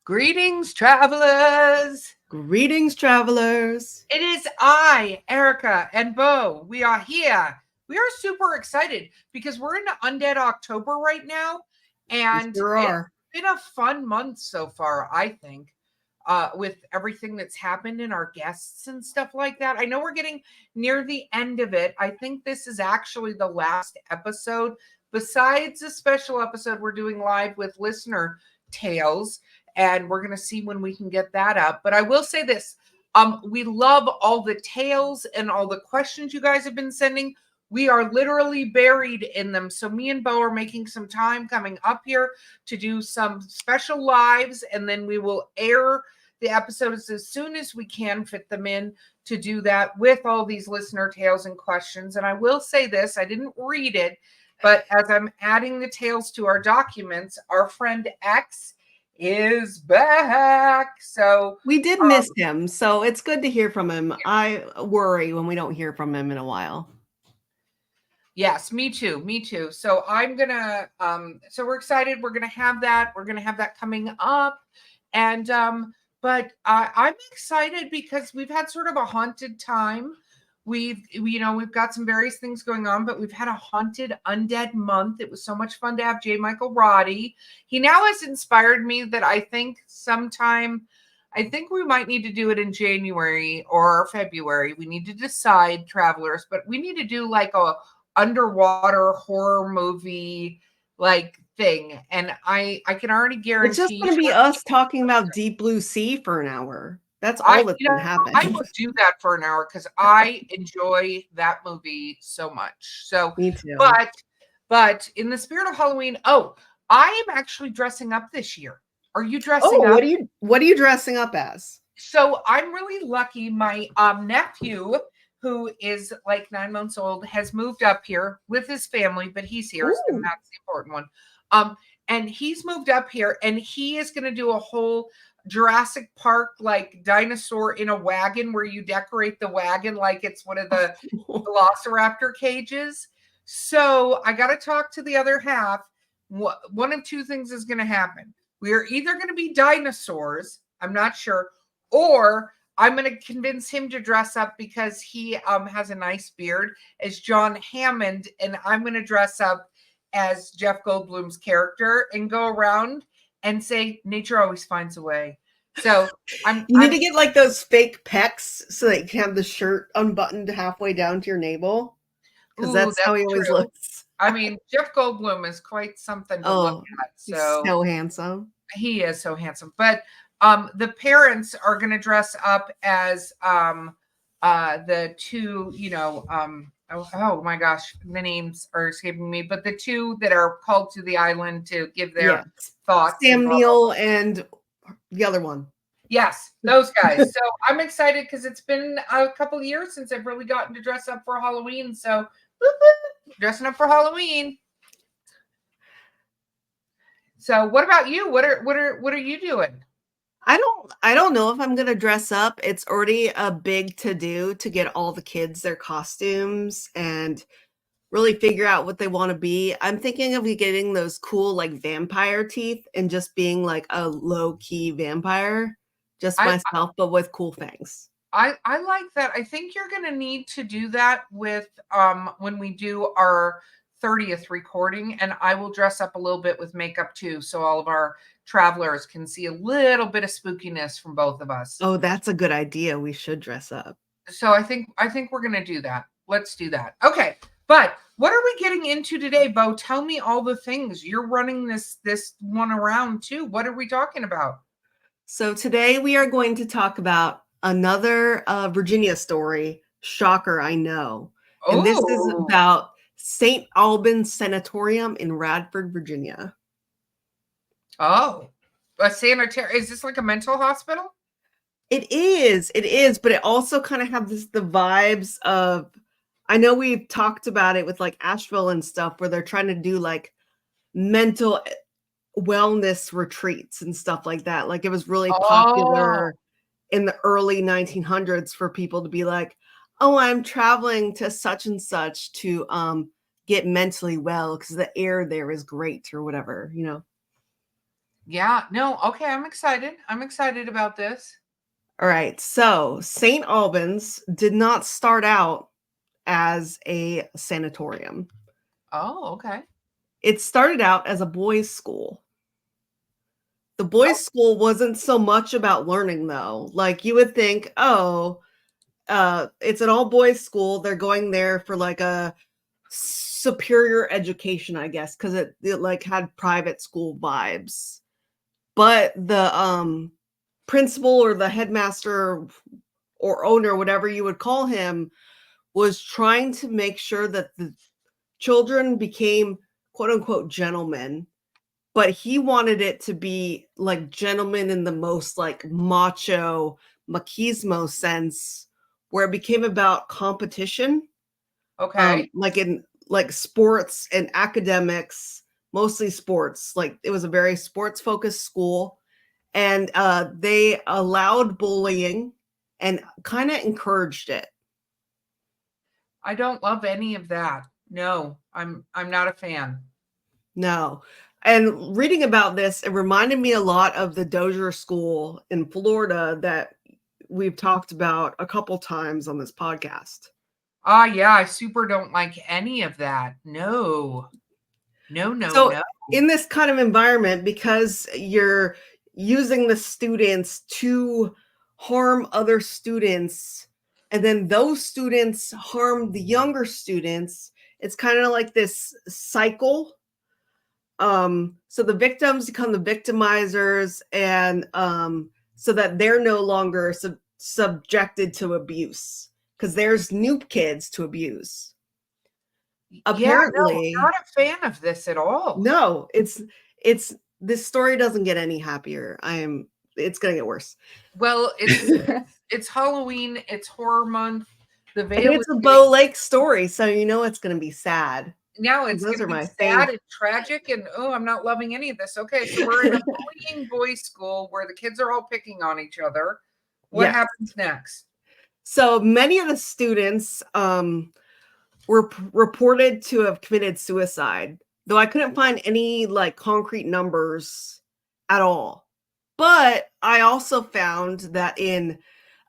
Greetings, travelers. Greetings, travelers. It is I, Erika, and Beau. We are here. We are super excited because we're in Undead October right now, We and sure it's are. been a fun month so far, I think, with everything that's happened and our guests and stuff like that. I know we're getting near the end of it. I think this is actually the last episode, besides a special episode we're doing live with listener tales, and we're going to see when we can get that up. But I will say this. We love all the tales and all the questions you guys have been sending. We are literally buried in them. So me and Beau are making some time coming up here to do some special lives, and then we will air the episodes as soon as we can fit them in to do that with all these listener tales and questions. And I will say this, I didn't read it, but as I'm adding the tales to our documents, our friend X is back. So we did miss him, so it's good to hear from him. I worry when we don't hear from him in a while. Yes, me too. Me too. So I'm gonna so we're excited. We're gonna have that. We're gonna have that coming up. And but I'm excited because we've had sort of a haunted time. We've got some various things going on, but we've had a haunted undead month. It was so much fun to have J. Michael Roddy. He now has inspired me that I think we might need to do it in January or February. We need to decide, travelers, but we need to do like a underwater horror movie like thing. And I can already guarantee It's just going to be us talking about Deep Blue Sea for an hour. That's all that's going to happen. I would do that for an hour because I enjoy that movie so much. So me too. But in the spirit of Halloween, I am actually dressing up this year. Are you dressing up? What are you dressing up as? So I'm really lucky. My nephew, who is like 9 months old, has moved up here with his family, but he's here, and that's the important one. And he's moved up here, and he is going to do a whole Jurassic Park like dinosaur in a wagon where you decorate the wagon like it's one of the Velociraptor cages. So I got to talk to the other half. One of two things is going to happen. We are either going to be dinosaurs, I'm not sure, or I'm going to convince him to dress up because he has a nice beard as John Hammond, and I'm going to dress up as Jeff Goldblum's character and go around and say, nature always finds a way. So you need to get like those fake pecs so that you can have the shirt unbuttoned halfway down to your navel. Because that's how he always looks. I mean, Jeff Goldblum is quite something to look at. So he's so handsome. He is so handsome. But the parents are going to dress up as the two, oh my gosh, the names are escaping me, but the two that are called to the island to give their thoughts. Sam Neill and the other one. Yes, those guys. So I'm excited because it's been a couple of years since I've really gotten to dress up for Halloween. So dressing up for Halloween. So what about you? What are you doing? I don't know if I'm gonna dress up. It's already a big to-do to get all the kids their costumes and really figure out what they want to be. I'm thinking of getting those cool like vampire teeth and just being like a low-key vampire, just myself, but with cool fangs. I like that. I think you're gonna need to do that with when we do our 30th recording, and I will dress up a little bit with makeup too, so all of our travelers can see a little bit of spookiness from both of us. Oh, that's a good idea. We should dress up. So I think we're gonna do that. Let's do that. Okay, but what are we getting into today, Beau? Tell me all the things. You're running this one around too. What are we talking about? So today we are going to talk about another Virginia story. Shocker, I know. And this is about St. Albans Sanatorium in Radford, Virginia. Oh, a sanitarium. Is this like a mental hospital? It is, but it also kind of has the vibes of, I know we've talked about it with like Asheville and stuff where they're trying to do like mental wellness retreats and stuff like that. Like it was really popular in the early 1900s for people to be like, oh, I'm traveling to such and such to get mentally well because the air there is great or whatever, Yeah. No. Okay. I'm excited. I'm excited about this. All right. So St. Albans did not start out as a sanatorium. Oh, okay. It started out as a boys' school. The Oh, boys' school wasn't so much about learning, though. Like you would think, oh, it's an all boys school. They're going there for like a superior education, I guess, because it like had private school vibes. But the principal or the headmaster or owner, whatever you would call him, was trying to make sure that the children became quote unquote gentlemen, but he wanted it to be like gentlemen in the most like macho machismo sense, where it became about competition, okay. like in like sports and academics, mostly sports. Like it was a very sports focused school, and they allowed bullying and kind of encouraged it. I don't love any of that. No, I'm not a fan. No. And reading about this, it reminded me a lot of the Dozier School in Florida that we've talked about a couple times on this podcast. Ah, yeah, I super don't like any of that. No. No, no, So, no. in this kind of environment, because you're using the students to harm other students, and then those students harm the younger students, it's kind of like this cycle. So the victims become the victimizers, and so that they're no longer subjected to abuse because there's new kids to abuse. Yeah, no, Apparently, not a fan of this at all. no, it's this story doesn't get any happier. It's gonna get worse. Well, And it's Halloween, it's horror month. The veil is it's a getting Beau Lake story, so you know it's gonna be sad. now it's Those gonna are be my sad fave. and tragic, and oh, I'm not loving any of this. Okay, so we're in a bullying boys' school where the kids are all picking on each other. What Yes. happens next? So many of the students were reported to have committed suicide, though I couldn't find any like concrete numbers at all. But I also found that in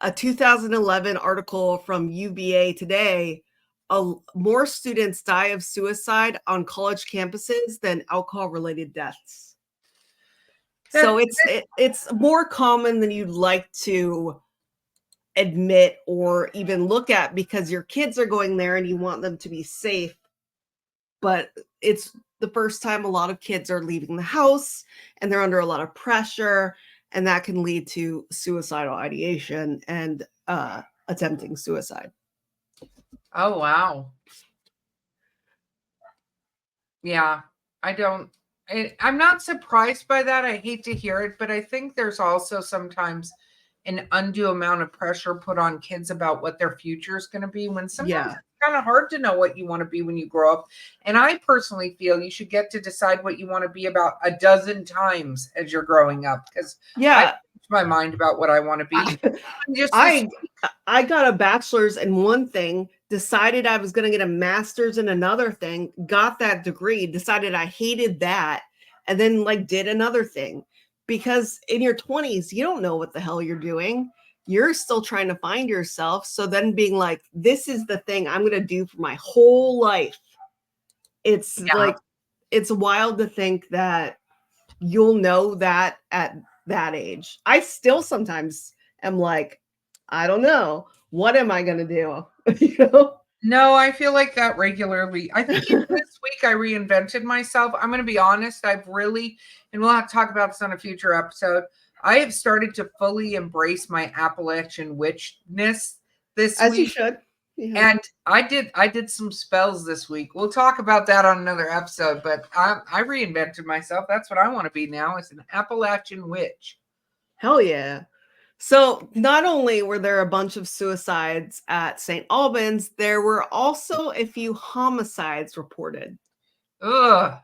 a 2011 article from UVA Today, more students die of suicide on college campuses than alcohol-related deaths. That So it's more common than you'd like to admit or even look at, because your kids are going there and you want them to be safe, but it's the first time a lot of kids are leaving the house and they're under a lot of pressure, and that can lead to suicidal ideation and attempting suicide. oh wow. Yeah, I don't. I'm not surprised by that. I hate to hear it, but I think there's also sometimes an undue amount of pressure put on kids about what their future is going to be when sometimes Yeah. it's kind of hard to know what you want to be when you grow up. And I personally feel you should get to decide what you want to be about a dozen times as you're growing up, because I Yeah. changed my mind about what I want to be. Just this, I got a bachelor's in one thing, decided I was going to get a master's in another thing, got that degree, decided I hated that, and then like did another thing. Because in your 20s, you don't know what the hell you're doing. You're still trying to find yourself. So then being like, this is the thing I'm going to do for my whole life. It's yeah. like, it's wild to think that you'll know that at that age. I still sometimes am like, I don't know. What am I going to do? You know? No, I feel like that regularly. I think even this week I reinvented myself. I'm going to be honest. I've really, and we'll have to talk about this on a future episode. I have started to fully embrace my Appalachian witchness this As you week. should. Yeah. And I did some spells this week. We'll talk about that on another episode, but I reinvented myself. That's what I want to be now, is an Appalachian witch. Hell yeah. So not only were there a bunch of suicides at St. Albans, there were also a few homicides reported. Ugh.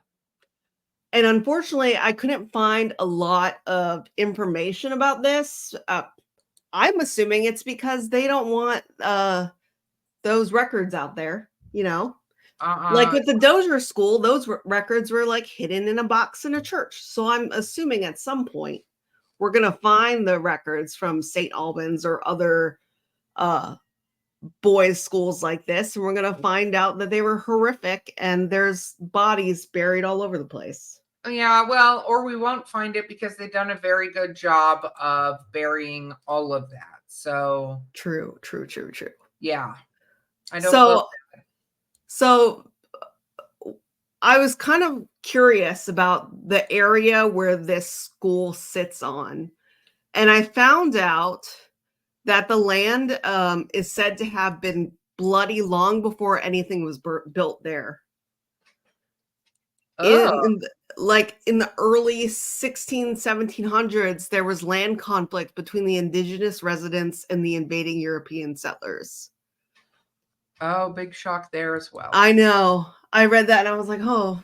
And unfortunately, I couldn't find a lot of information about this. I'm assuming it's because they don't want those records out there, you know? Like with the Dozier School, those records were like hidden in a box in a church. So I'm assuming at some point we're going to find the records from St. Albans or other boys' schools like this. And we're going to find out that they were horrific and there's bodies buried all over the place. Yeah, well, or we won't find it because they've done a very good job of burying all of that. So True. yeah, I don't. So I was kind of curious about the area where this school sits on, and I found out that the land is said to have been bloody long before anything was built there. In the early 1700s, there was land conflict between the indigenous residents and the invading European settlers. Oh, big shock there as well. I know. I read that and I was like, oh,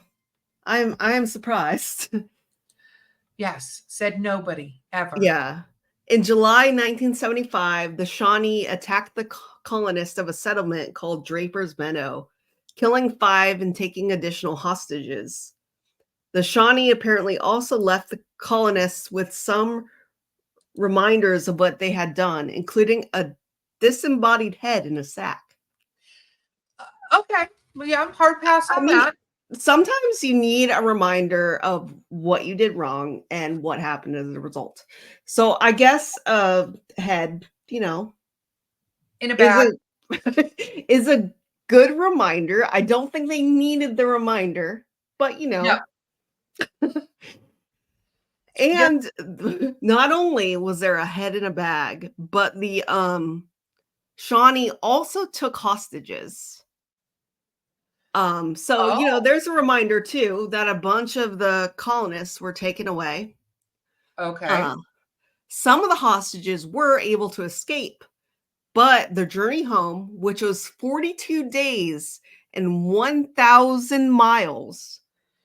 I am surprised. Yes, said nobody ever. Yeah. In July 1975, the Shawnee attacked the colonists of a settlement called Draper's Meadow, killing 5 and taking additional hostages. The Shawnee apparently also left the colonists with some reminders of what they had done, including a disembodied head in a sack. Okay. Well, yeah, I'm hard pass on that. Sometimes you need a reminder of what you did wrong and what happened as a result. So I guess a head, in a bag is a good reminder. I don't think they needed the reminder, but No. And not only was there a head in a bag, but the Shawnee also took hostages. There's a reminder too that a bunch of the colonists were taken away. Okay. Some of the hostages were able to escape, but their journey home, which was 42 days and 1,000 miles,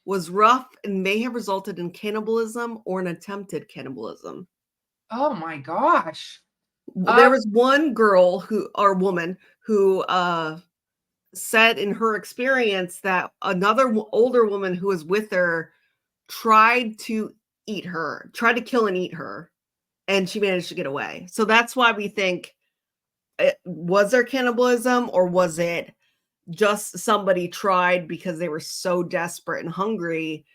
was rough and may have resulted in cannibalism or an attempted cannibalism. Oh my gosh. There was one woman who said in her experience that another older woman who was with her tried to kill and eat her, and she managed to get away. So that's why we think, was there cannibalism or was it just somebody tried because they were so desperate and hungry?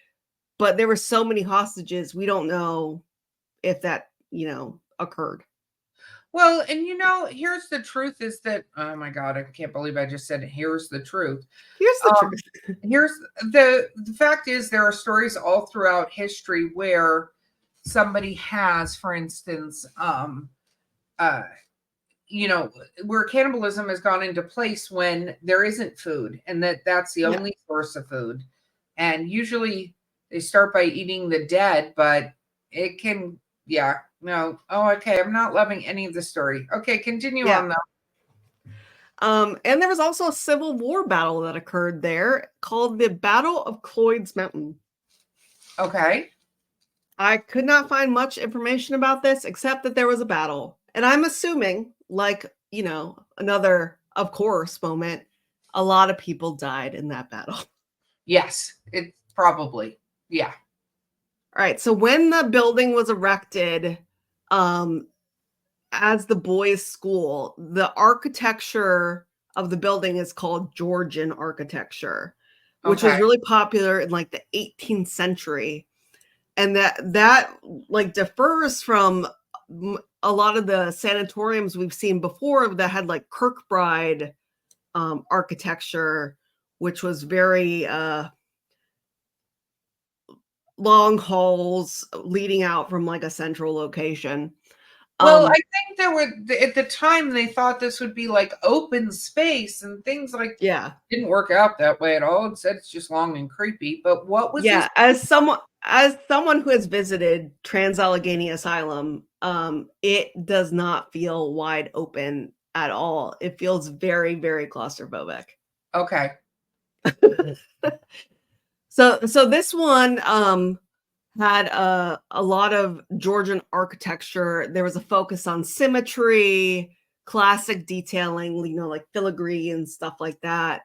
But there were so many hostages, we don't know if that, occurred. Well, and here's the truth is that, oh my God, I can't believe I just said, here's the truth. Here's the truth. Here's the fact is there are stories all throughout history where somebody has, for instance, where cannibalism has gone into place when there isn't food and that's the only source of food. And usually they start by eating the dead, but it can, no. Oh, okay. I'm not loving any of the story. Okay, continue on though. And there was also a Civil War battle that occurred there called the Battle of Cloyd's Mountain. Okay. I could not find much information about this except that there was a battle. And I'm assuming, another, of course, moment, a lot of people died in that battle. Yes, it probably. Yeah. All right. So when the building was erected, as the boys' school, the architecture of the building is called Georgian architecture, which was really popular in like the 18th century. And that differs from a lot of the sanatoriums we've seen before that had like Kirkbride architecture, which was very long halls leading out from like a central location. Well, I think there were at the time they thought this would be like open space and things like didn't work out that way at all. Instead, it's just long and creepy. But what was this? As someone who has visited Trans-Allegheny Asylum, it does not feel wide open at all. It feels very, very claustrophobic. Okay. So this one had a lot of Georgian architecture. There was a focus on symmetry, classic detailing, like filigree and stuff like that.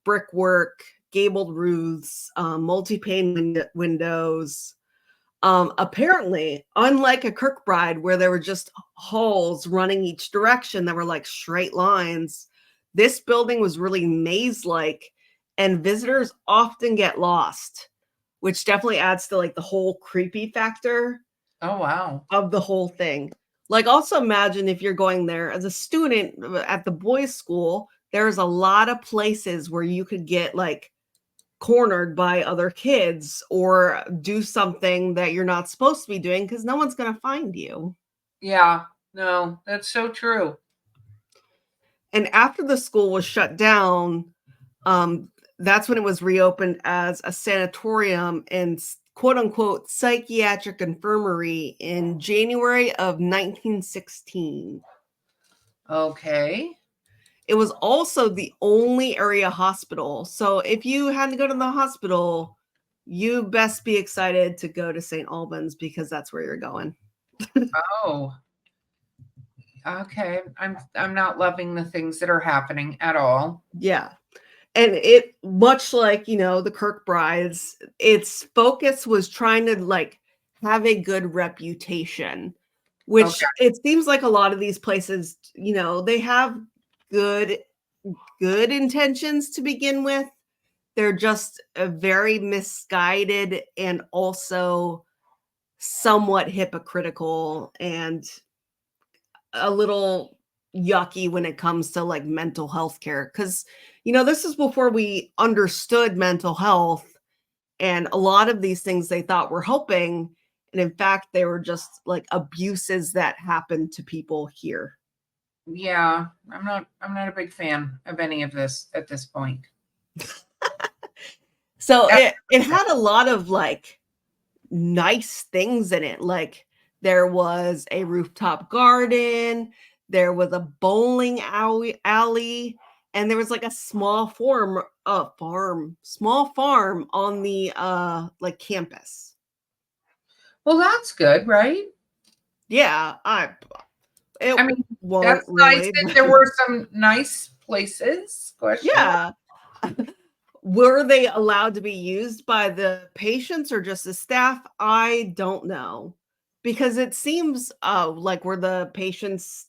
brickwork, gabled roofs, multi-pane windows. Apparently, unlike a Kirkbride where there were just halls running each direction that were like straight lines, this building was really maze-like, and visitors often get lost, which definitely adds to like the whole creepy factor Oh, wow. of the whole thing. Like, also imagine if you're going there as a student at the boys' school, there's a lot of places where you could get like cornered by other kids or do something that you're not supposed to be doing because no one's going to find you. Yeah. No, that's so true. And after the school was shut down, that's when it was reopened as a sanatorium and quote unquote psychiatric infirmary in January of 1916. Okay. It was also the only area hospital. So if you had to go to the hospital, you best be excited to go to St. Albans because that's where you're going. Oh, okay. I'm not loving the things that are happening at all. Yeah. And it, much like, the Kirkbrides, its focus was trying to like have a good reputation, which Okay. it seems like a lot of these places, they have good intentions to begin with. They're just very misguided and also somewhat hypocritical and a little yucky when it comes to like mental health care. Because, this is before we understood mental health, and a lot of these things they thought were helping. And in fact, they were just like abuses that happened to people here. Yeah, I'm not a big fan of any of this at this point. So That's it had a lot of like nice things in it. Like there was a rooftop garden, there was a bowling alley, and there was like a small small farm on the like campus. well, that's good, right? Yeah, it I mean, won't that's nice really. that there were some nice places. Question mark. Yeah. Were they allowed to be used by the patients or just the staff? I don't know. Because it seems like were the patients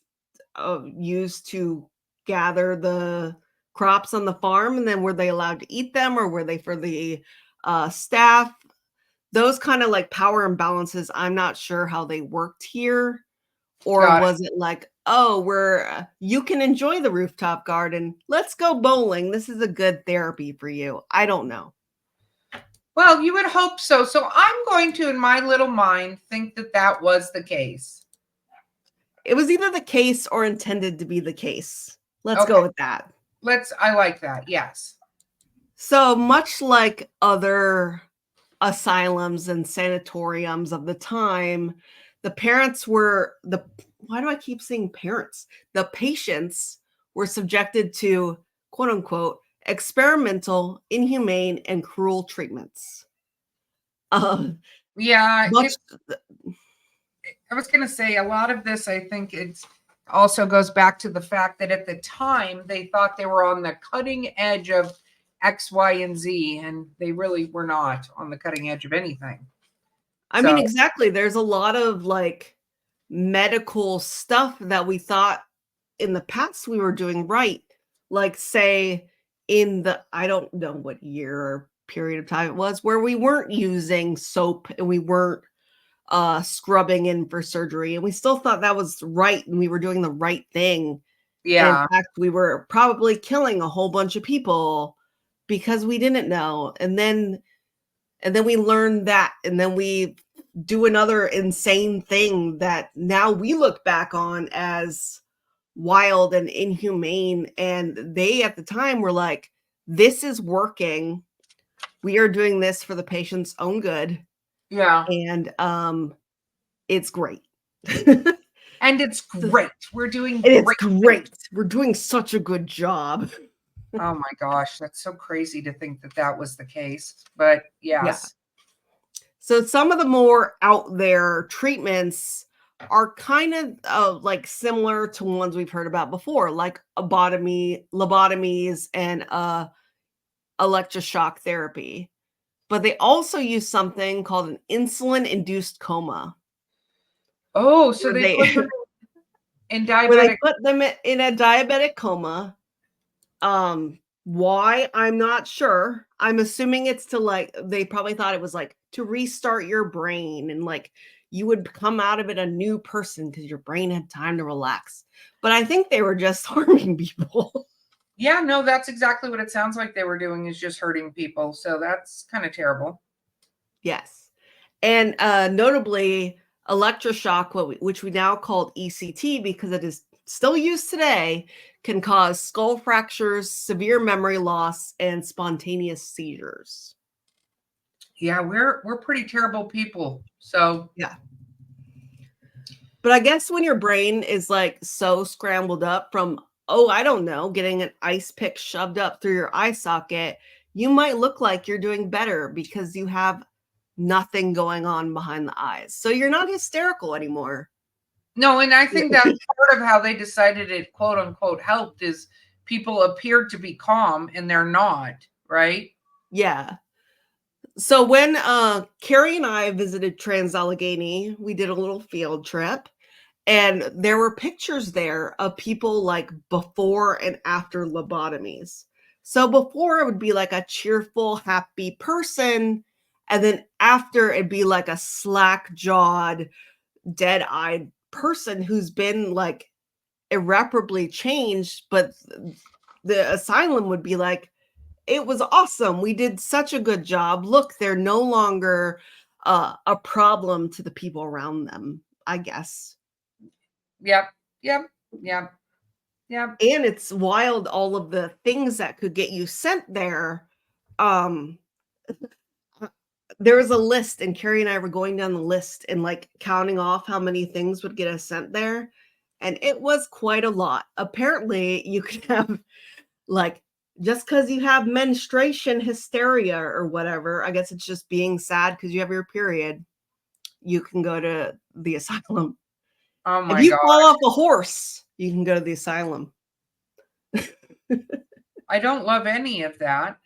used to gather the crops on the farm, and then were they allowed to eat them, or were they for the staff? Those kind of like power imbalances, I'm not sure how they worked here. Or Got was it like, oh, you can enjoy the rooftop garden. Let's go bowling. This is a good therapy for you. I don't know. it. Well, you would hope so. So I'm going to, in my little mind, think that that was the case. It was either the case or intended to be the case. Let's Okay, go with that. I like that. Yes. So much like other asylums and sanatoriums of the time, the parents were why do I keep saying parents? The patients were subjected to quote unquote experimental, inhumane, and cruel treatments. Yeah, Much I was going to say a lot of this, I think it's also goes back to the fact that at the time they thought they were on the cutting edge of X, Y, and Z, and they really were not on the cutting edge of anything. I mean, So, exactly. There's a lot of like medical stuff that we thought in the past we were doing right. Like, say, I don't know what year or period of time it was, where we weren't using soap and we weren't scrubbing in for surgery. And we still thought that was right and we were doing the right thing. And in yeah, fact, we were probably killing a whole bunch of people because we didn't know. And then we learn that, and then we do another insane thing that now we look back on as wild and inhumane. And they at the time were like, this is working. We are doing this for the patient's own good. yeah. And it's great. And it's great. We're doing It's great great. things. We're doing such a good job. Oh my gosh, that's so crazy to think that that was the case. But Yeah. yes. So some of the more out there treatments are kind of like similar to ones we've heard about before, like lobotomies and electroshock therapy, but they also use something called an insulin-induced coma. Oh, so Where they put them in where they diabetic. put them in a diabetic coma. Why? I'm not sure. I'm assuming it's to like, they probably thought it was like to restart your brain and like you would come out of it a new person because your brain had time to relax. But I think they were just harming people. Yeah, no, that's exactly what it sounds like they were doing, is just hurting people. So that's kind of terrible. Yes. And notably, electroshock, which we now call ECT because it is still used today, can cause skull fractures, severe memory loss, and spontaneous seizures. Yeah, we're pretty terrible people. So Yeah. But I guess when your brain is like so scrambled up from, oh, I don't know, getting an ice pick shoved up through your eye socket, you might look like you're doing better because you have nothing going on behind the eyes. So you're not hysterical anymore. no, and I think that's part of how they decided it, quote unquote, helped, is people appeared to be calm and they're not, right? Yeah. So when Carrie and I visited Trans-Allegheny, we did a little field trip, and there were pictures there of people like before and after lobotomies. So before it would be like a cheerful, happy person, and then after it'd be like a slack-jawed, dead-eyed person who's been like irreparably changed, but the asylum would be like, it was awesome. We did such a good job. Look, they're no longer a problem to the people around them, I guess. Yep, yep, yep, yep. And it's wild, all of the things that could get you sent there. Um, there was a list, and Carrie and I were going down the list and like counting off how many things would get us sent there. And it was quite a lot. Apparently, you could have like, just because you have menstruation hysteria or whatever, I guess it's just being sad because you have your period, you can go to the asylum. Oh If my you God. fall off a horse, you can go to the asylum. I don't love any of that.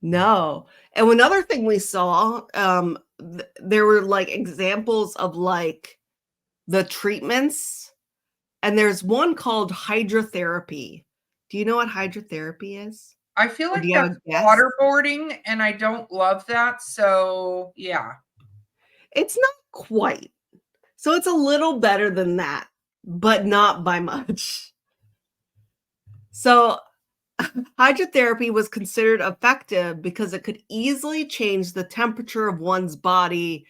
No. And another thing we saw, there were like examples of like the treatments, and there's one called hydrotherapy. Do you know what hydrotherapy is? I feel Or like do you have that's a guess? waterboarding, and I don't love that. So yeah. It's not quite. So it's a little better than that, but not by much. So hydrotherapy was considered effective because it could easily change the temperature of one's body,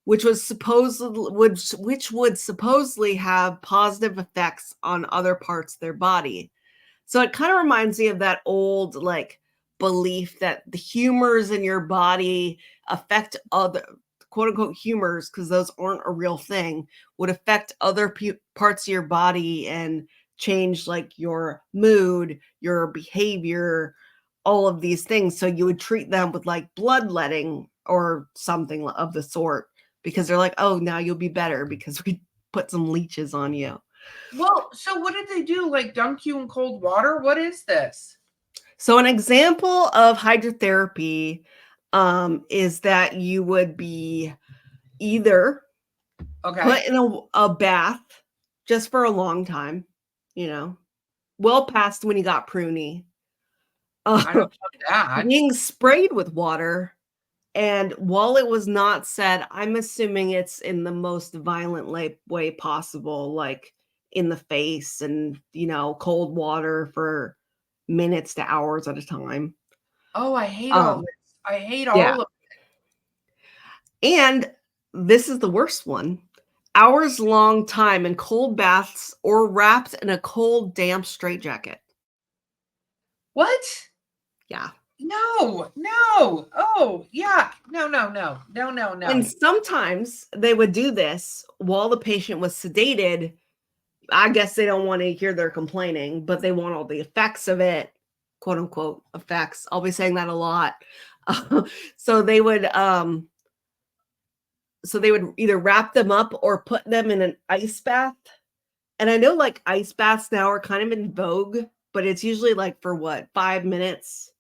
which would supposedly have positive effects on other parts of their body. So it kind of reminds me of that old like belief that the humors in your body affect other quote unquote humors, because those aren't a real thing, would affect other parts of your body and change like your mood, your behavior, all of these things. So you would treat them with like bloodletting or something of the sort, because they're like, oh, now you'll be better because we put some leeches on you. Well, so what did they do? Like dunk you in cold water? What is this? So an example of hydrotherapy is that you would be either Okay. put in a bath just for a long time, well past when you got pruny, I don't love that. being sprayed with water. And while it was not said, I'm assuming it's in the most violent way possible, like in the face and, cold water for minutes to hours at a time. Oh, I hate all Um, this. I hate yeah. all of And this is the worst one. Hours long time in cold baths or wrapped in a cold, damp straitjacket. what? Yeah. No, no. Oh, yeah. No, no, no. No, no, no. And sometimes they would do this while the patient was sedated. I guess they don't want to hear their complaining, but they want all the effects of it, quote unquote effects. I'll be saying that a lot. So they would either wrap them up or put them in an ice bath. And I know like ice baths now are kind of in vogue, but it's usually like for what, 5 minutes?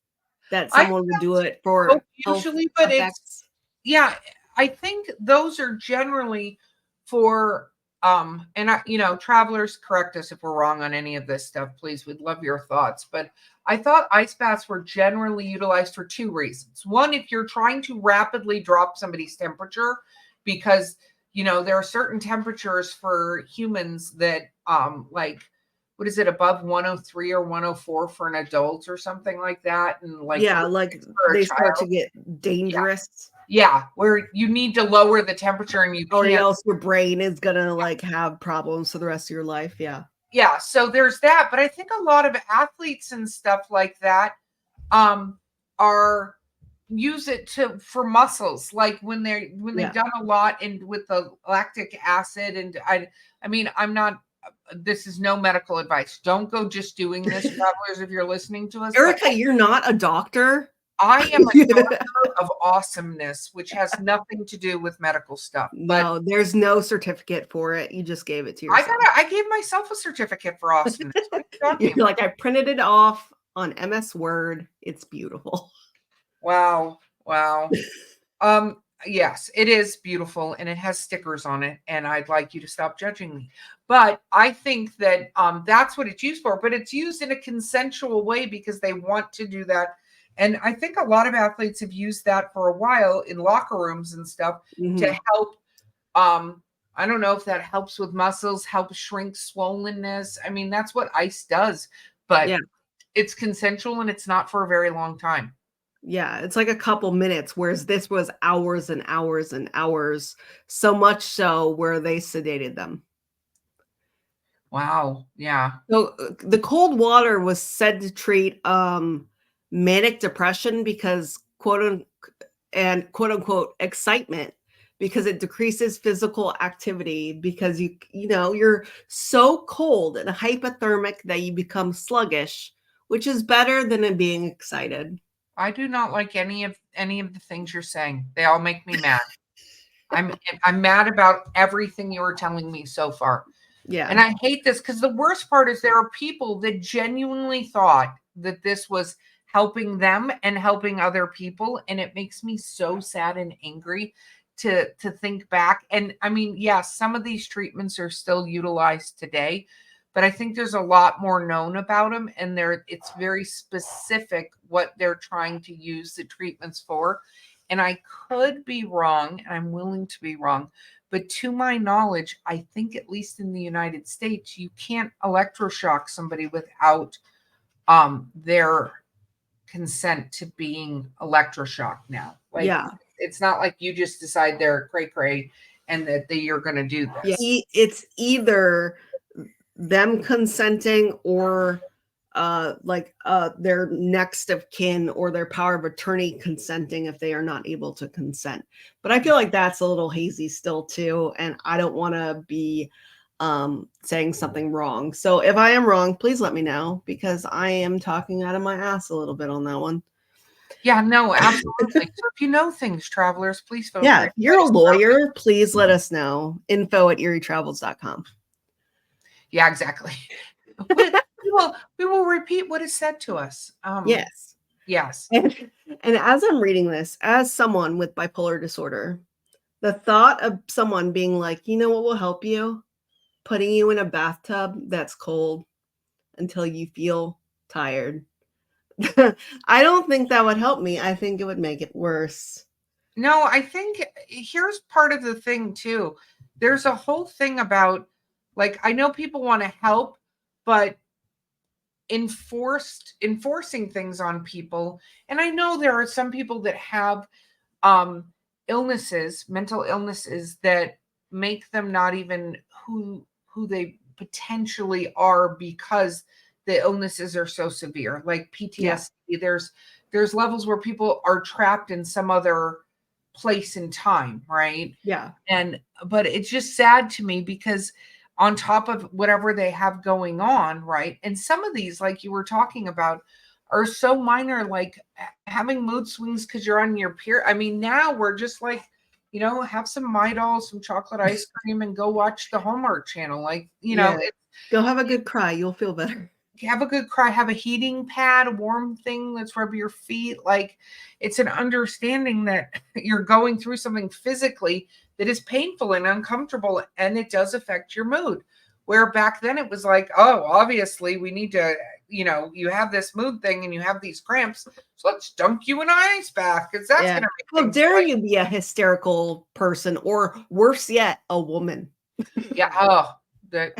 that I someone would do it hope for health usually, but effects. yeah, I think those are generally for and travelers, correct us if we're wrong on any of this stuff, please. We'd love your thoughts. But I thought ice baths were generally utilized for two reasons. One, if you're trying to rapidly drop somebody's temperature, because there are certain temperatures for humans that like, what is it, above 103 or 104 for an adult or something like that, and like Yeah, like for a they start to child. get dangerous. Yeah, where you need to lower the temperature and you Or can't. else your brain is gonna like have problems for the rest of your life. Yeah. Yeah, so there's that. But I think a lot of athletes and stuff like that are use it for muscles, like when they've done a lot and with the lactic acid. And I mean, I'm not, this is no medical advice. Don't go just doing this, travelers, if you're listening to us. Erika, you're not a doctor. I am a doctor of awesomeness, which has nothing to do with medical stuff. But No, there's no certificate for it. You just gave it to yourself. I gave myself a certificate for awesomeness. What are you talking You're about? like, I printed it off on MS Word. It's beautiful. Wow. Yes, it is beautiful and it has stickers on it, and I'd like you to stop judging me. But I think that that's what it's used for, but it's used in a consensual way because they want to do that. And I think a lot of athletes have used that for a while in locker rooms and stuff to help. I don't know if that helps with muscles, helps shrink swollenness. I mean, that's what ice does, but it's consensual and it's not for a very long time. Yeah, it's like a couple minutes, whereas this was hours and hours and hours, so much so where they sedated them. Wow. Yeah. So the cold water was said to treat manic depression because quote unquote excitement, because it decreases physical activity because you're so cold and hypothermic that you become sluggish, which is better than it being excited. I do not like any of the things you're saying. They all make me mad. I'm mad about everything you were telling me so far. Yeah. And I hate this because the worst part is there are people that genuinely thought that this was helping them and helping other people. And it makes me so sad and angry to think back. And I mean, yes, some of these treatments are still utilized today, but I think there's a lot more known about them, and it's very specific what they're trying to use the treatments for. And I could be wrong, and I'm willing to be wrong, but to my knowledge, I think at least in the United States, you can't electroshock somebody without their consent to being electroshocked now. Like, it's not like you just decide they're cray and that you're going to do this. Yeah, it's either them consenting or their next of kin or their power of attorney consenting if they are not able to consent. But I feel like that's a little hazy still too, and I don't want to be saying something wrong. So if I am wrong, please let me know, because I am talking out of my ass a little bit on that one. Yeah, no, absolutely. So if you know things, travelers, please feel free. If you're a lawyer, please let us know. info@eerietravels.com. Yeah, exactly. We will repeat what is said to us. Yes. And as I'm reading this, as someone with bipolar disorder, the thought of someone being like, you know what will help you? Putting you in a bathtub that's cold until you feel tired. I don't think that would help me. I think it would make it worse. No, I think here's part of the thing too. There's a whole thing about, like, I know people want to help, but enforcing things on people. And I know there are some people that have illnesses, mental illnesses, that make them not even who they potentially are because the illnesses are so severe, like PTSD. There's levels where people are trapped in some other place in time, right? Yeah. But it's just sad to me because on top of whatever they have going on, right? And some of these, like you were talking about, are so minor, like having mood swings because you're on your period. I mean, now we're just like, have some Midol, some chocolate ice cream, and go watch the Hallmark Channel. Like, go have a good cry. You'll feel better. have a good cry, have a heating pad, a warm thing that's rub your feet. Like, it's an understanding that you're going through something physically that is painful and uncomfortable, and it does affect your mood. Where back then it was like, oh, obviously we need to, you have this mood thing and you have these cramps, so let's dunk you in an ice bath because that's Yeah. going to How make things dare right. you be a hysterical person, or worse yet, a woman? Yeah. Oh, that's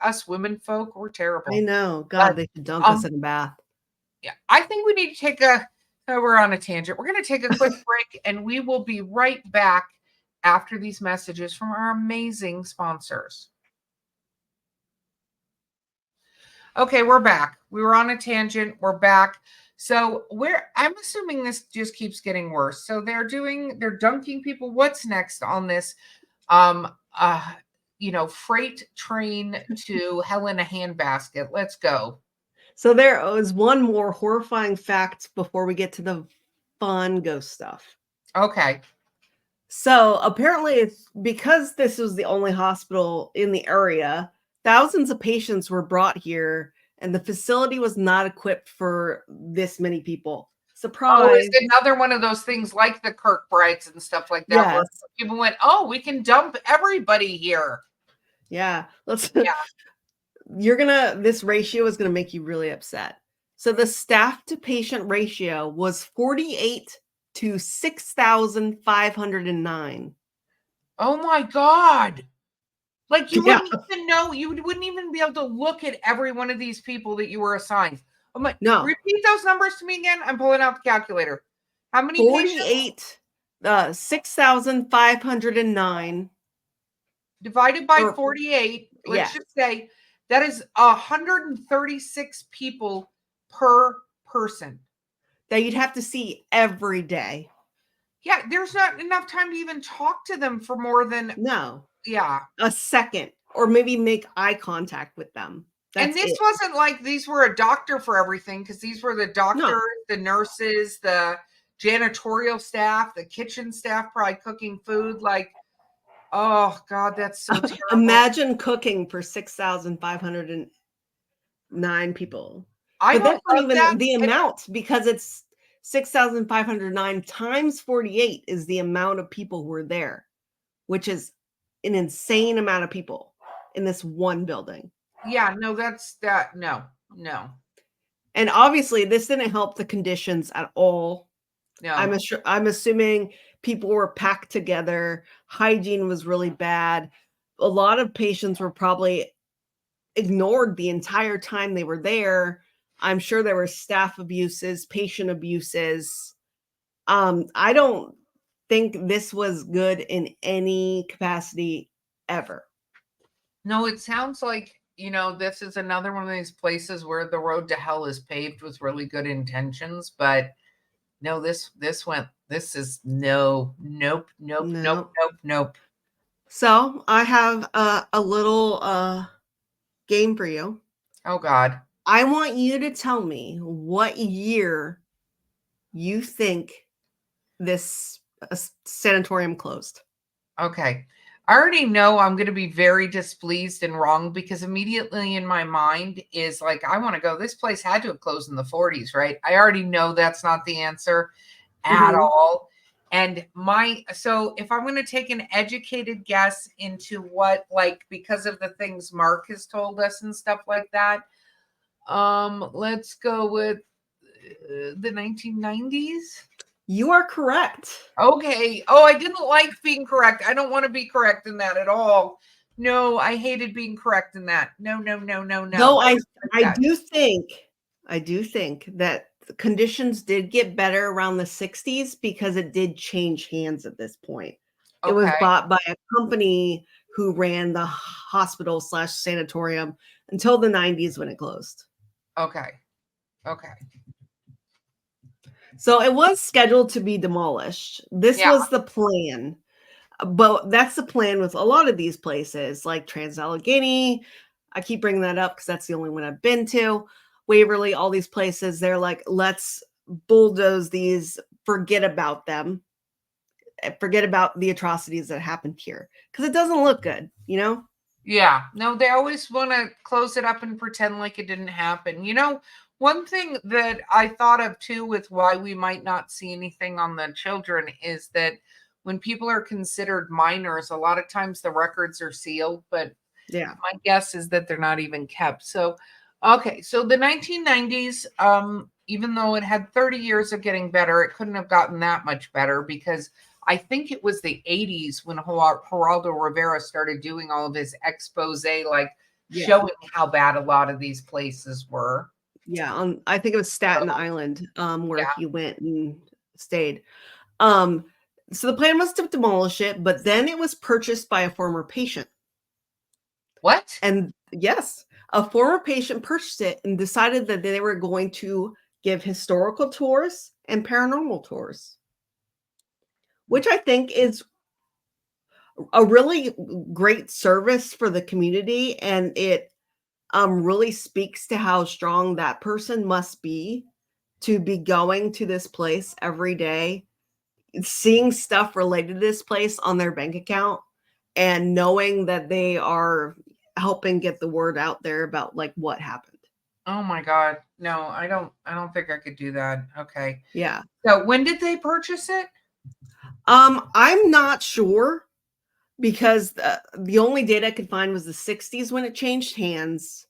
us women folk. We're I terrible. know. But God, they should dunk us in a bath. yeah, I think we need to take we're on a tangent. We're going to take a quick break and we will be right back after these messages from our amazing sponsors. Okay, we're back. We were on a tangent. We're back. So I'm assuming this just keeps getting worse. So they're dunking people. What's next on this um freight train to hell in a handbasket? Let's go. So there is one more horrifying fact before we get to the fun ghost stuff. Okay. So apparently, it's because this was the only hospital in the area, thousands of patients were brought here, and the facility was not equipped for this many people. Oh, is Surprise. it another one of those things like the Kirkbrides and stuff like that, where Yes. people went, oh, we can dump everybody here? Yeah. Let's Yeah. this ratio is gonna make you really upset. So the staff to patient ratio was 48 to 6,509. Oh my God. Like, you Yeah. wouldn't even know, you wouldn't even be able to look at every one of these people that you were assigned. Oh my, No. repeat those numbers to me again. I'm pulling out the calculator. How many patients 48, 6,509. divided by Or 48? yeah. Let's just say that is 136 people per person. That you'd have to see every day. Yeah, there's not enough time to even talk to them for more than, No. yeah. A second, or maybe make eye contact with them. And That's this it. wasn't like these were a doctor for everything, because these were the doctors, No. the nurses, the janitorial staff, the kitchen staff, probably cooking food. Like, oh God, that's so terrible. Imagine cooking for 6,509 people. I But don't that's not love that. even the amount, because it's 6,509 times 48 is the amount of people who are there, which is an insane amount of people in this one building. Yeah, no, that's that. No. And obviously, this didn't help the conditions at all. I'm assuming people were packed together. Hygiene was really bad. A lot of patients were probably ignored the entire time they were there. I'm sure there were staff abuses, patient abuses. I don't think this was good in any capacity ever. No, it sounds like, this is another one of these places where the road to hell is paved with really good intentions, but no, this is no, nope, nope, nope, No. nope, nope. So I have a little game for you. Oh God. I want you to tell me what year you think this sanatorium closed. Okay. I already know I'm going to be very displeased and wrong, because immediately in my mind is like, I want to go, this place had to have closed in the 40s, right? I already know that's not the answer at all. And so if I'm going to take an educated guess into what, like, because of the things Mark has told us and stuff like that, let's go with the 1990s. You are correct. Okay. Oh, I didn't like being correct. I don't want to be correct in that at all. No, I hated being correct in that. No. Though I do think that the conditions did get better around the 60s, because it did change hands at this point. It was Okay. bought by a company who ran the hospital / sanatorium until the 90s when it closed. Okay. So it was scheduled to be demolished. This was the plan. But that's the plan with a lot of these places, like Trans-Allegheny. I keep bringing that up because that's the only one I've been to. Waverly, all these places, they're like, let's bulldoze these, forget about them, forget about the atrocities that happened here, because it doesn't look good, Yeah. No, they always want to close it up and pretend like it didn't happen. One thing that I thought of too with why we might not see anything on the children is that when people are considered minors, a lot of times the records are sealed, but Yeah. my guess is that they're not even kept. So, okay, so the 1990s, even though it had 30 years of getting better, it couldn't have gotten that much better because I think it was the 80s when Geraldo Rivera started doing all of his expose, like Yeah. showing how bad a lot of these places were. Yeah. I think it was Staten So, Island, where yeah. he went and stayed. Um, so the plan was to demolish it, but then it was purchased by a former patient. What? And yes, a former patient purchased it and decided that they were going to give historical tours and paranormal tours, which I think is a really great service for the community. And it really speaks to how strong that person must be to be going to this place every day, seeing stuff related to this place on their bank account, and knowing that they are helping get the word out there about like what happened. Oh my God. No, I don't think I could do that. Okay. Yeah. So when did they purchase it? I'm not sure because the only data I could find was the 60s when it changed hands.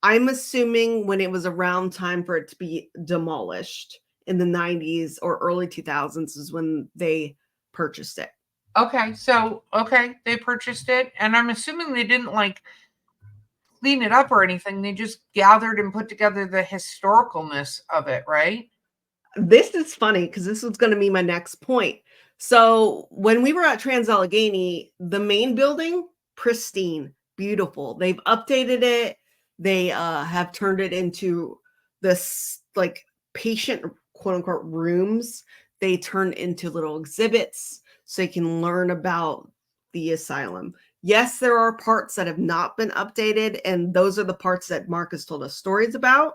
I'm assuming when it was around time for it to be demolished in the 90s or early 2000s is when they purchased it. Okay, so they purchased it, and I'm assuming they didn't like clean it up or anything. They just gathered and put together the historicalness of it, right? This is funny because this was going to be my next point. So when we were at Trans Allegheny, the main building, pristine, beautiful. They've updated it. They have turned it into this like patient quote unquote rooms. They turn into little exhibits so you can learn about the asylum. Yes, there are parts that have not been updated, and those are the parts that Marcus told us stories about.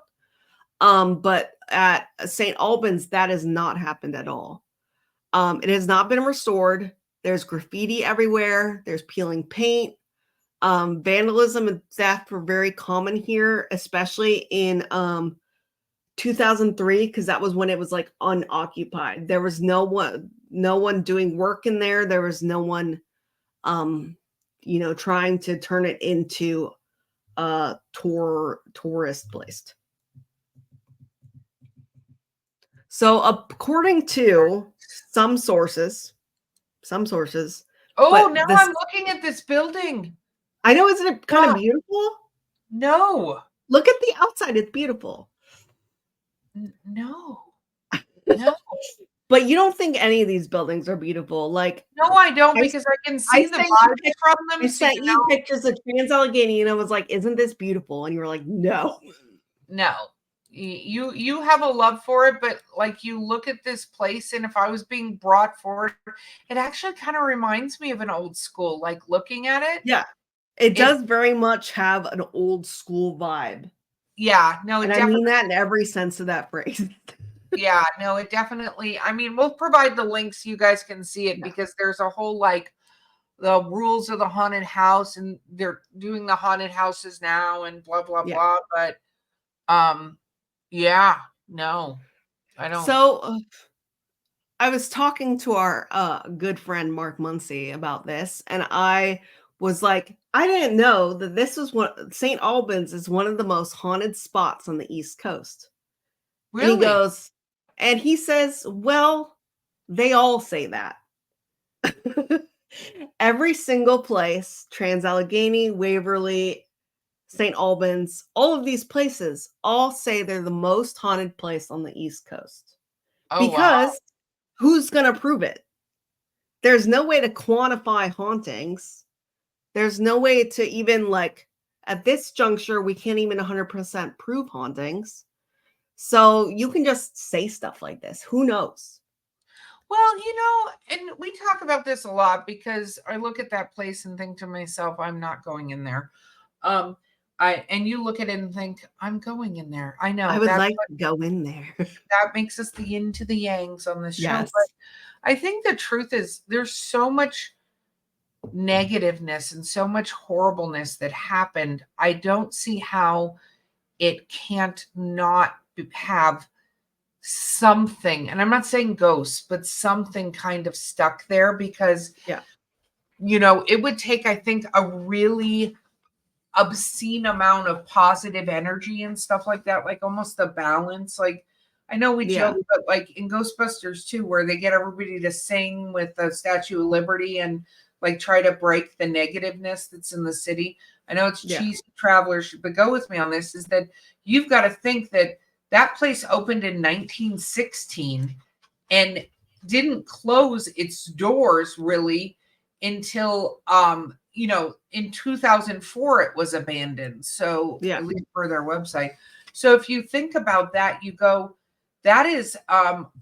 But at St. Albans, that has not happened at all. It has not been restored. There's graffiti everywhere. There's peeling paint. Vandalism and theft were very common here, especially in 2003, because that was when it was like unoccupied. There was no one doing work in there. There was no one, trying to turn it into a tourist place. So according to some sources, Oh, but now this I'm looking at this building. I know, isn't it kind of Oh, beautiful? no. Look at the outside, it's beautiful. No. No. But you don't think any of these buildings are beautiful. Like No, I don't I, because I can I see the sent you vibes pic- from I them. So sent you pictures of Trans Allegheny, and I was like, "Isn't this beautiful?" And you were like, "No." no. You have a love for it, but like you look at this place, and if I was being brought forward, it actually kind of reminds me of an old school. Like looking at it, Yeah, it it does very much have an old school vibe, yeah, no, and it I mean definitely that in every sense of that phrase. yeah, no, it definitely. I mean, we'll provide the links so you guys can see it Yeah, because there's a whole like the rules of the haunted house, and they're doing the haunted houses now and blah blah yeah. blah. But um, yeah, no, I don't. So I was talking to our good friend Mark Muncy about this, and I was like, I didn't know that this was what St. Albans is one of the most haunted spots on the East Coast. And he Really? goes, and he says, well, they all say that. Every single place, Trans Allegheny, Waverly, St. Albans, all of these places all say they're the most haunted place on the East Coast. Oh wow. Because who's going to prove it? There's no way to quantify hauntings. There's no way to even like at this juncture, we can't even 100% prove hauntings. So you can just say stuff like this. Who knows? Well, and we talk about this a lot because I look at that place and think to myself, I'm not going in there. Um, and you look at it and think, I'm going in there. I I know would that's like what to go in there. that makes us the yin to the yangs on this show. Yes. But I think the truth is there's so much negativeness and so much horribleness that happened, I don't see how it can't not have something, and I'm not saying ghosts, but something kind of stuck there because, Yeah. it would take, I think, a really obscene amount of positive energy and stuff like that, like almost a balance. Like, I know we Yeah. joke, but like in Ghostbusters too, where they get everybody to sing with the Statue of Liberty and like try to break the negativeness that's in the city. I know it's Yeah. cheesy, travelers, but go with me on this, is that you've got to think that that place opened in 1916 and didn't close its doors really until in 2004 it was abandoned. So Yeah. at least for their website. So if you think about that, you go, that is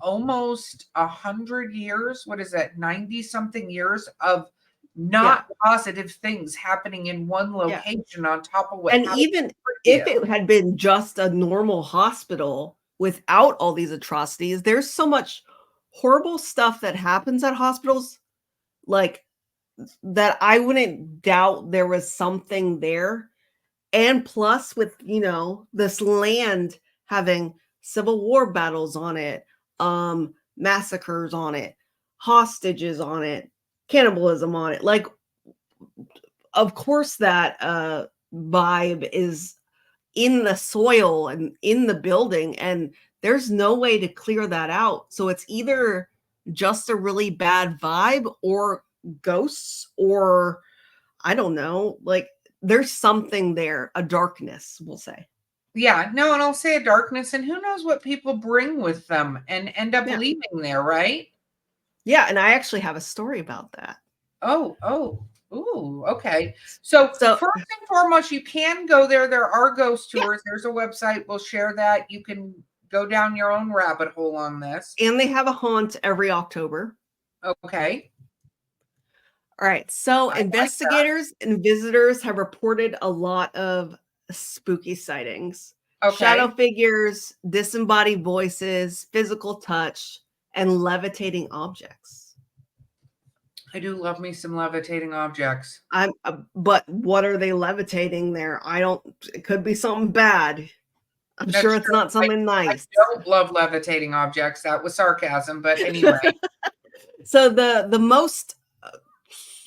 almost 100 years. What is that? 90 something years of not positive things happening in one location on top of what And happened even if it had been just a normal hospital without all these atrocities, there's so much horrible stuff that happens at hospitals, like, that I wouldn't doubt there was something there. And plus with, this land having Civil War battles on it, massacres on it, hostages on it, cannibalism on it. Like, of course that vibe is in the soil and in the building, and there's no way to clear that out. So it's either just a really bad vibe or ghosts, or I don't know, like there's something there, a darkness, we'll say. Yeah, no, and I'll say a darkness, and who knows what people bring with them and end up Yeah. leaving there, right? Yeah, and I actually have a story about that. Ooh, okay. So first and foremost, you can go there. There are ghost tours. There's a website. We'll share that. You can go down your own rabbit hole on this. And they have a haunt every October. Okay. All right. So investigators and visitors have reported a lot of spooky sightings. Okay. Shadow figures, disembodied voices, physical touch, and levitating objects. I do love me some levitating objects. But what are they levitating there? It could be something bad. I'm sure it's not something nice. I don't love levitating objects. That was sarcasm, but anyway. So the most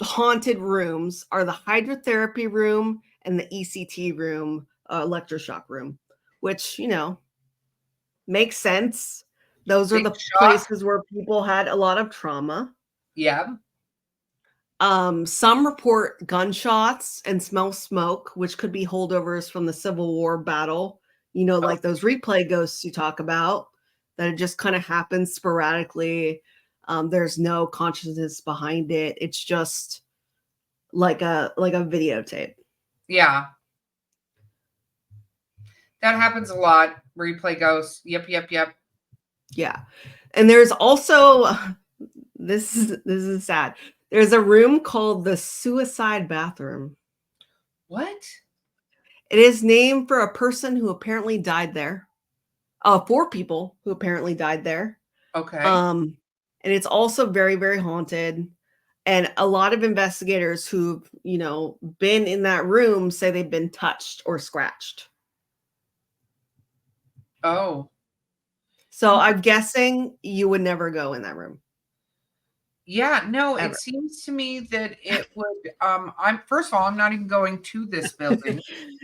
haunted rooms are the hydrotherapy room and the ECT room, electroshock room, which, makes sense. Those are the places where people had a lot of trauma. Yeah. Some report gunshots and smell smoke, which could be holdovers from the Civil War battle. Like those replay ghosts you talk about, that it just kind of happens sporadically. There's no consciousness behind it. It's just like a videotape. Yeah. That happens a lot. Replay ghosts. Yep. Yeah. And there's also, this is sad. There's a room called the suicide bathroom. What? It is named for a person who apparently died there. 4 people who apparently died there. Okay. And it's also very, very haunted. And a lot of investigators who've, been in that room say they've been touched or scratched. Oh. So I'm guessing you would never go in that room. Yeah, no, Ever. It seems to me that it would, first of all, I'm not even going to this building.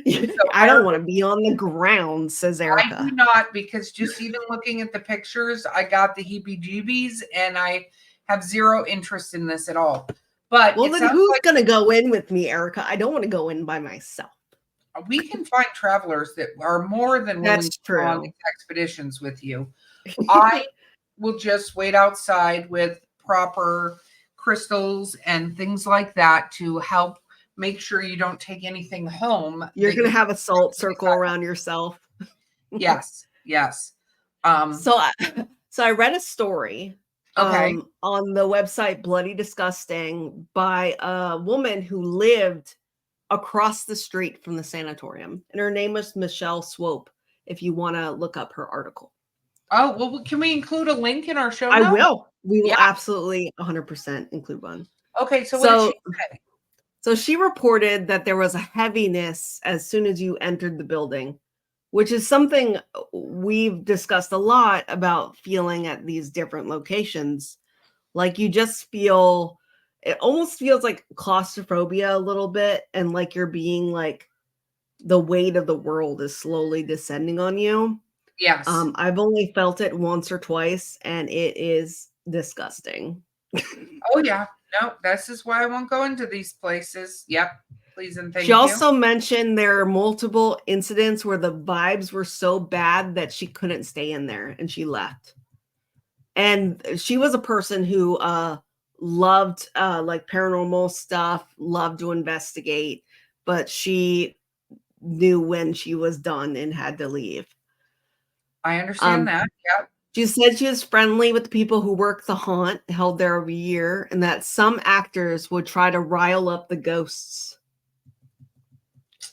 So I don't want to be on the ground, says Erika. I do not, because just even looking at the pictures, I got the heebie-jeebies, and I have zero interest in this at all. But well, then who's going to go in with me, Erika? I don't want to go in by myself. We can find travelers that are more than willing to go on these expeditions with you. I will just wait outside with proper crystals and things like that to help make sure you don't take anything home. You're going to have a salt circle around yourself. Yes. So I read a story on the website Bloody Disgusting by a woman who lived across the street from the sanatorium, and her name was Michelle Swope, if you want to look up her article. Oh, well, can we include a link in our show notes? I will. We will absolutely 100% include one. Okay, so what did she So say? so she reported that there was a heaviness as soon as you entered the building, which is something we've discussed a lot about feeling at these different locations. Like you just feel, it almost feels like claustrophobia a little bit, and like you're being like the weight of the world is slowly descending on you. Yes. I've only felt it once or twice, and it is disgusting. Oh, yeah. No, this is why I won't go into these places. Yep. Please and She thank you. also mentioned there are multiple incidents where the vibes were so bad that she couldn't stay in there and she left. And she was a person who loved like paranormal stuff, loved to investigate, but she knew when she was done and had to leave. I understand Um, that. Yep. she said she was friendly with the people who work the haunt, held there every year, and that some actors would try to rile up the ghosts,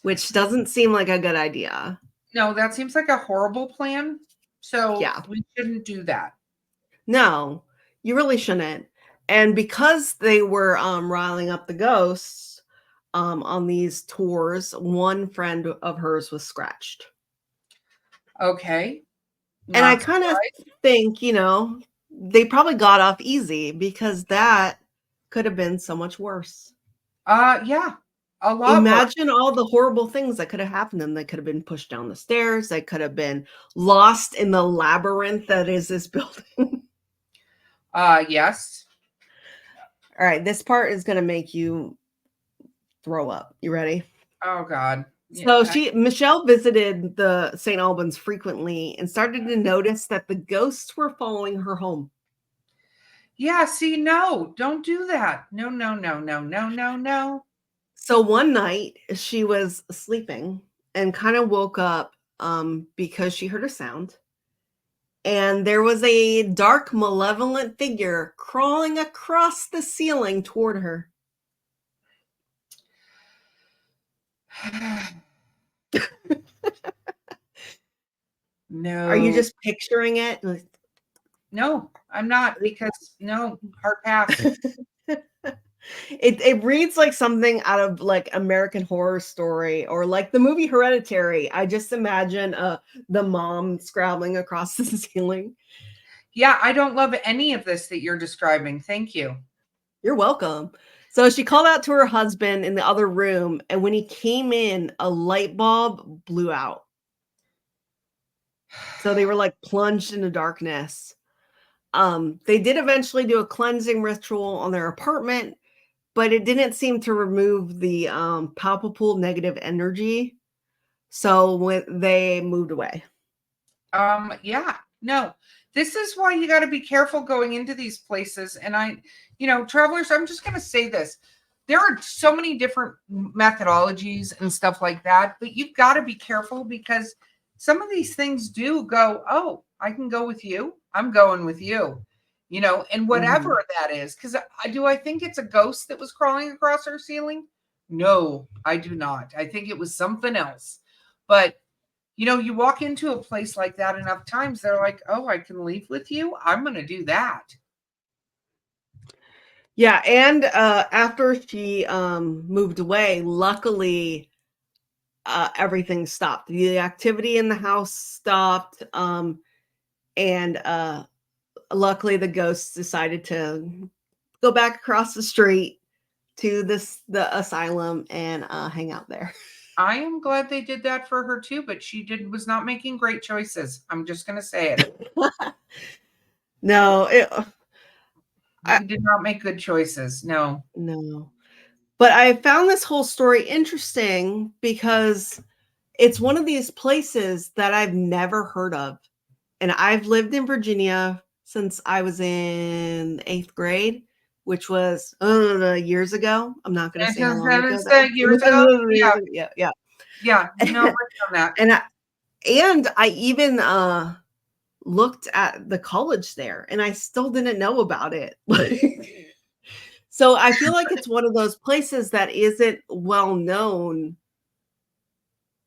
which doesn't seem like a good idea. No, that seems like a horrible plan. So Yeah. we shouldn't do that. No, you really shouldn't. And because they were riling up the ghosts on these tours, one friend of hers was scratched. Okay. And I Not kind of surprised. think, they probably got off easy because that could have been so much worse. Yeah. A lot worse. Imagine all the horrible things that could have happened to them. They could have been pushed down the stairs. They could have been lost in the labyrinth that is this building. Yes. All right, this part is going to make you throw up. You ready? Oh God. Yeah. So Michelle visited the St. Albans frequently and started to notice that the ghosts were following her home. Yeah, see, no, don't do that. No, no, no, no, no, no, no. So one night she was sleeping and kind of woke up because she heard a sound. And there was a dark, malevolent figure crawling across the ceiling toward her. Are you No. just picturing it? No, I'm not because no, hard pass. It reads like something out of like American Horror Story or like the movie Hereditary. I just imagine the mom scrabbling across the ceiling. Yeah, I don't love any of this that you're describing. Thank you. You're welcome. So she called out to her husband in the other room, and when he came in, a light bulb blew out. So they were like plunged into darkness. They did eventually do a cleansing ritual on their apartment, but it didn't seem to remove the palpable negative energy. So when they moved away. Yeah, no. This is why you got to be careful going into these places. And travelers, I'm just going to say this. There are so many different methodologies and stuff like that, but you've got to be careful because some of these things do go, oh, I can go with you. I'm going with you, and Mhm. whatever that is. Because I think it's a ghost that was crawling across our ceiling? No, I do not. I think it was something else. But you walk into a place like that enough times, they're like, oh, I can leave with you. I'm going to do that. Yeah, and after she moved away, luckily everything stopped. The activity in the house stopped, and luckily the ghosts decided to go back across the street to the asylum and hang out there. I am glad they did that for her too, but was not making great choices. I'm just going to say it. No, You did not make good choices. No. no. But I found this whole story interesting because it's one of these places that I've never heard of. And I've lived in Virginia since I was in 8th grade, which was years ago. I'm not going to say how long ago that Years ago. Yeah. was. Yeah, yeah. Yeah. No, I've done that. And I even looked at the college there, and I still didn't know about it. So I feel like it's one of those places that isn't well known,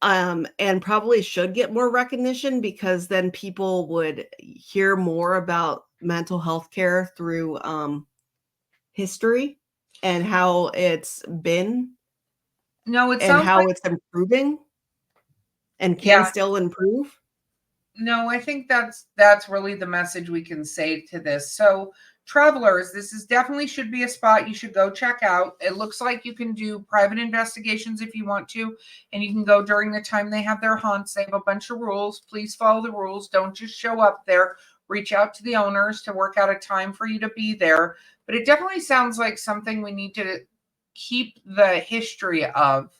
and probably should get more recognition because then people would hear more about mental health care through history. and how it's been No, it and sounds how like, it's improving and can yeah, still improve. no, I think that's really the message we can say to this. So, travelers, this is definitely should be a spot you should go check out. It looks like you can do private investigations if you want to, and you can go during the time they have their haunts. They have a bunch of rules. Please follow the rules. Don't just show up there. Reach out to the owners to work out a time for you to be there. But it definitely sounds like something we need to keep the history of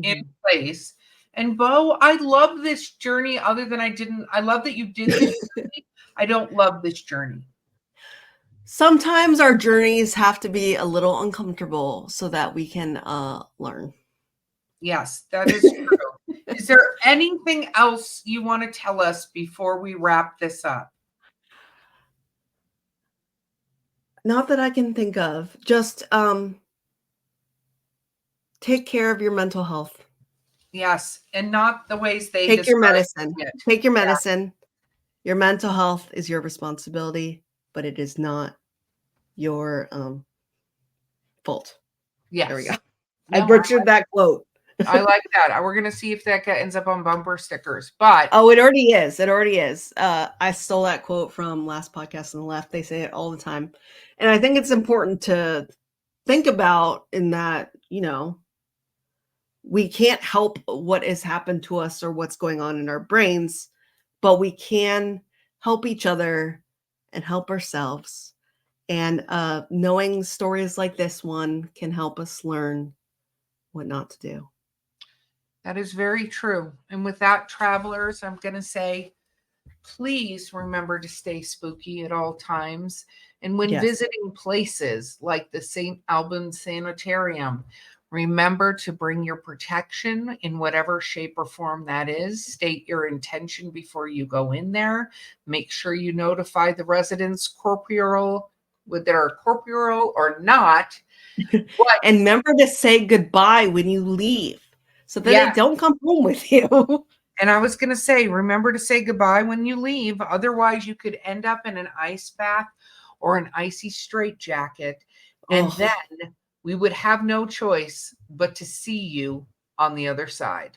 in Mhm. place. And Beau, I love this journey other than I love that you did this journey. I don't love this journey. Sometimes our journeys have to be a little uncomfortable so that we can learn. Yes, that is true. Is there anything else you want to tell us before we wrap this up? Not that I can think of. Just take care of your mental health. Yes, and not the ways they Take your describe medicine. it. Take your Yeah, medicine. Your mental health is your responsibility, but it is not your fault. There we go. yes. I No, butchered that quote. I like that. We're gonna see if that ends up on bumper stickers. But Oh, it already is. It already is. I stole that quote from last podcast on the left. They say it all the time. And I think it's important to think about in that, we can't help what has happened to us or what's going on in our brains, but we can help each other and help ourselves. And knowing stories like this one can help us learn what not to do. that is very true. And with that, travelers, I'm gonna say please remember to stay spooky at all times. And when Yes. visiting places like the St. Albans Sanitarium, remember to bring your protection in whatever shape or form that is. State your intention before you go in there. Make sure you notify the residents corporeal, whether they're corporeal or not. But And remember to say goodbye when you leave so that they yeah, don't come home with you. and I was going to say, remember to say goodbye when you leave. Otherwise, you could end up in an ice bath or an icy straitjacket. And Oh, then we would have no choice but to see you on the other side.